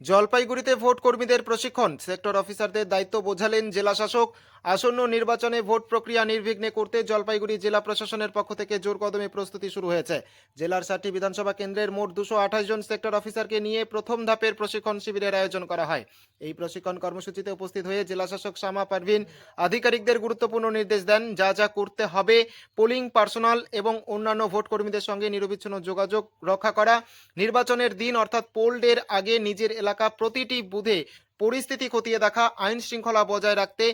জলপাইগুড়িতে ভোট কর্মীদের প্রশিক্ষণ, সেক্টর অফিসারদের দায়িত্ব বোঝালেন জেলা শাসক। আসন্ন নির্বাচনে ভোট প্রক্রিয়া নির্বিঘ্নে করতে জলপাইগুড়ি জেলা প্রশাসনের পক্ষ থেকে জোর কদমে প্রস্তুতি শুরু হয়েছে। জেলার 7টি বিধানসভা কেন্দ্রের মোট 228 জন সেক্টর অফিসারকে নিয়ে প্রথম ধাপের প্রশিক্ষণ শিবিরের আয়োজন করা হয়। এই প্রশিক্ষণ কর্মসূচিতে উপস্থিত হয়ে জেলা শাসক শামা পারভিন আধিকারিকদের গুরুত্বপূর্ণ নির্দেশ দেন। যা যা করতে হবে: পোলিং পার্সোনাল এবং অন্যান্য ভোট কর্মীদের সঙ্গে নিরবিচ্ছিন্ন যোগাযোগ রক্ষা করা, নির্বাচনের দিন অর্থাৎ পোল ডের আগে নিজের এলাকা প্রতিটি বুথে পরিস্থিতি খতিয়ে দেখা, আইন শৃঙ্খলা বজায় রাখতে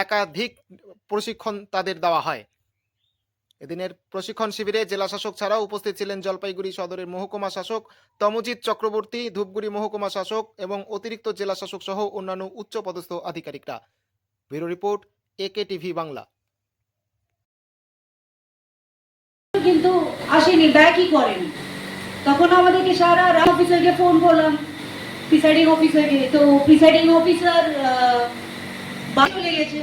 একাধিক প্রশিক্ষণ তাদের দেওয়া হয়। এদিনের প্রশিক্ষণ শিবিরে জেলা শাসক ছাড়াও উপস্থিত ছিলেন জলপাইগুড়ি সদরের মহকুমা শাসক তমজিৎ চক্রবর্তী, ধূপগুড়ি মহকুমা শাসক এবং অতিরিক্ত জেলা শাসক সহ অন্যান্য উচ্চপদস্থ আধিকারিকরা। ব্যুরো রিপোর্ট, একে টিভি বাংলা। কিন্তু আসেনি, ব্যাকই করেনি। তখন আমাদেরকে সারা রাত অফিসারকে ফোন করলাম, প্রিসাইডিং অফিসারকে। তো প্রিসাইডিং অফিসার চলে গেছে।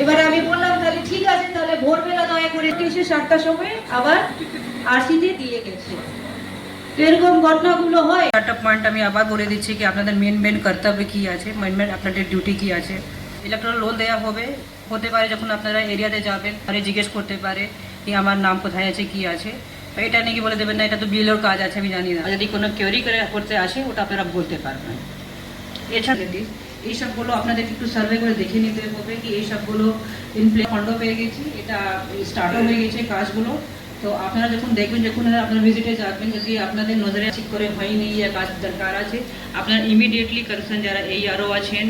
এবার আমি বললাম তাহলে ঠিক আছে, তাহলে ভোরবেলা দয়া করে এসে 7টার সময় আবার আরসিতে দিয়ে গেছে। এরকম ঘটনাগুলো হয়। একটা পয়েন্ট আমি আবার বলে দিচ্ছি কি আপনাদের মেন কর্তব্য কি আছে, মেন আপনাদের ডিউটি কি আছে। ইলেকট্রাল রোল দেওয়া হতে পারে যখন আপনারা এরিয়াতে যাবেন, তাহলে জিজ্ঞেস করতে পারে কি আমার নাম কোথায় আছে, কি আছে। তো এটা নাকি বলে দেবেন না এটা তো বিএলওর কাজ আছে, আমি জানি না। যদি কোনো কোয়েরি করতে আসে ওটা আপনারা বলতে পারবেন। এছাড়া এই সবগুলো আপনাদের একটু সার্ভে করে দেখে নিতে হবে কি এই সবগুলো ফন্ড পেয়ে গেছি, এটা স্টার্টও হয়ে গেছে কাজগুলো। তো আপনারা যখন দেখবেন, যখন আপনারা ভিজিটে যাবেন, যদি আপনাদের নজরে ঠিক করে হয়নি, কাজ দরকার আছে, আপনারা ইমিডিয়েটলি কনসার্ন যারা এই আরও আছেন